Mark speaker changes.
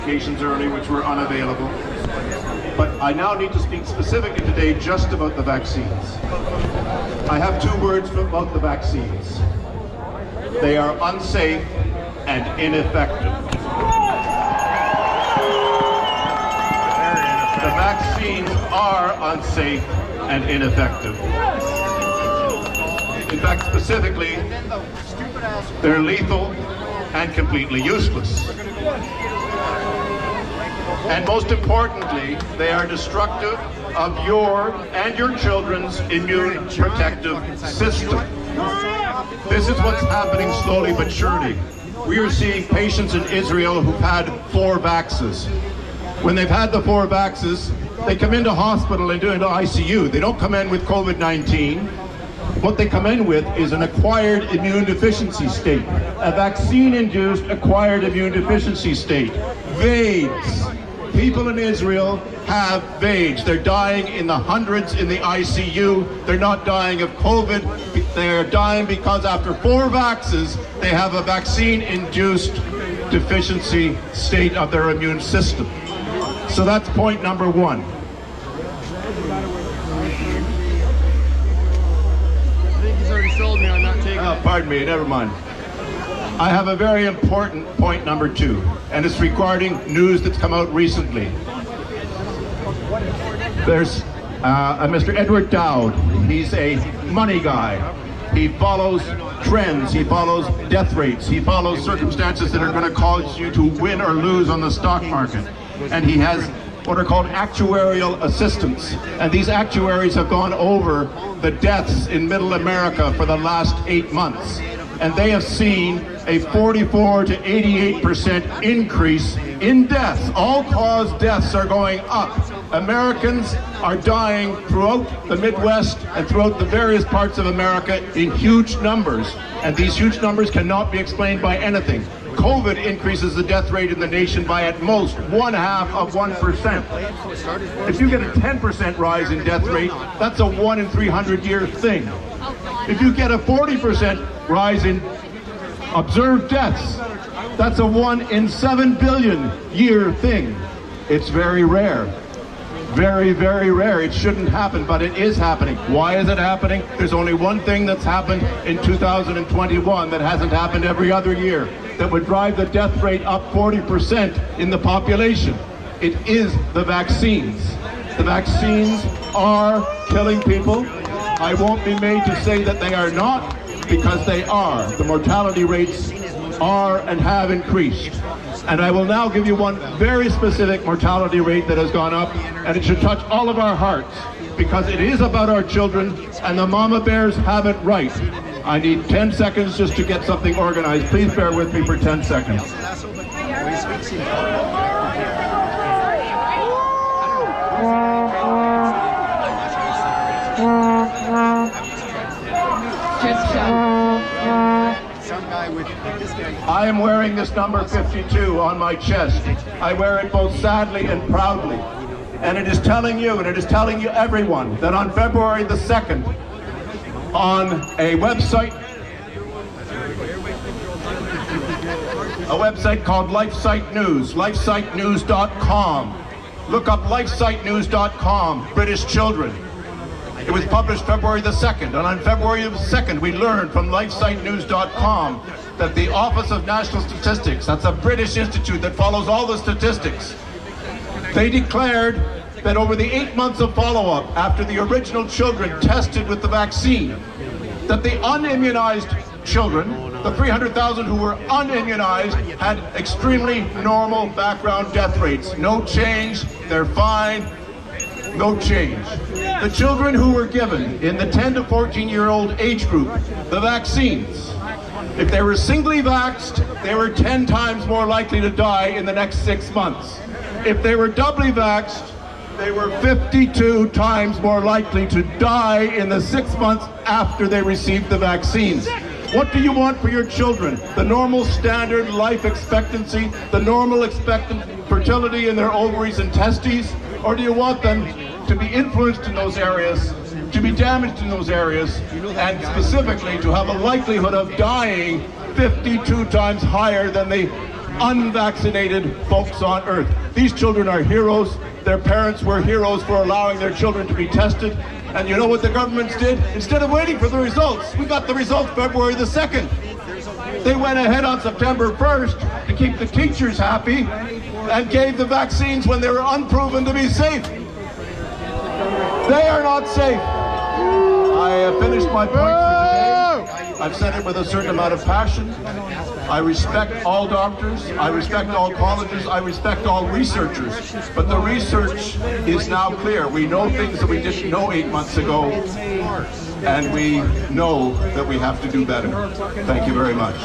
Speaker 1: Occasions early, which were unavailable. But I now need to speak specifically today just about the vaccines. I have 2 words about the vaccines. They are unsafe and ineffective. The vaccines are unsafe and ineffective. In fact, specifically, they're lethal and completely useless. And most importantly, they are destructive of your and your children's immune protective system. This is what's happening slowly but surely. We are seeing patients in Israel who've had 4 vaxes. When they've had the 4 vaxes, they come into hospital and into ICU. They don't come in with COVID-19. What they come in with is an acquired immune deficiency state, a vaccine-induced acquired immune deficiency state, VAIDS. People in Israel have VAIDS. They're dying in the hundreds in the ICU. They're not dying of COVID. They're dying because after 4 vaxes, they have a vaccine-induced deficiency state of their immune system. So that's point number 1.
Speaker 2: I think he's already sold me on not taking it.
Speaker 1: Pardon me, never mind. I have a very important point number 2, and it's regarding news that's come out recently. There's Mr. Edward Dowd. He's a money guy. He follows trends, he follows death rates, he follows circumstances that are going to cause you to win or lose on the stock market. And he has what are called actuarial assistants. And these actuaries have gone over the deaths in Middle America for the last 8 months. And they have seen a 44 to 88% increase in deaths. All-cause deaths are going up. Americans are dying throughout the Midwest and throughout the various parts of America in huge numbers. And these huge numbers cannot be explained by anything. COVID increases the death rate in the nation by at most 1/2%. If you get a 10% rise in death rate, that's a 1 in 300 year thing. If you get a 40% rise in observed deaths, that's a 1 in 7 billion year thing. It's very rare. Very, very rare. It shouldn't happen, but it is happening. Why is it happening? There's only one thing that's happened in 2021 that hasn't happened every other year that would drive the death rate up 40% in the population. It is the vaccines. The vaccines are killing people. I won't be made to say that they are not, because they are. The mortality rates are and have increased. And I will now give you one very specific mortality rate that has gone up, and it should touch all of our hearts, because it is about our children, and the mama bears have it right. I need 10 seconds just to get something organized. Please bear with me for 10 seconds. I am wearing this number 52 on my chest. I wear it both sadly and proudly. And it is telling you, and it is telling you everyone, that on February the 2nd, on a website called LifeSite News, lifesitenews.com. Look up lifesitenews.com, British children. It was published February the 2nd, and on February the 2nd we learned from lifesitenews.com that the Office of National Statistics, that's a British institute that follows all the statistics, they declared that over the 8 months of follow-up after the original children tested with the vaccine, that the unimmunized children, the 300,000 who were unimmunized, had extremely normal background death rates. No change, they're fine, no change. The children who were given in the 10 to 14-year-old age group the vaccines, if they were singly vaxxed, they were 10 times more likely to die in the next 6 months. If they were doubly vaxxed, they were 52 times more likely to die in the 6 months after they received the vaccines. What do you want for your children? The normal standard life expectancy, the normal expectant fertility in their ovaries and testes? Or do you want them to be influenced in those areas, to be damaged in those areas, and specifically to have a likelihood of dying 52 times higher than the unvaccinated folks on earth. These children are heroes. Their parents were heroes for allowing their children to be tested. And you know what the governments did? Instead of waiting for the results, we got the results February the 2nd. They went ahead on September 1st to keep the teachers happy and gave the vaccines when they were unproven to be safe. They are not safe. I have finished my point for today. I've said it with a certain amount of passion. I respect all doctors, I respect all colleges, I respect all researchers, but the research is now clear. We know things that we didn't know 8 months ago, and we know that we have to do better. Thank you very much.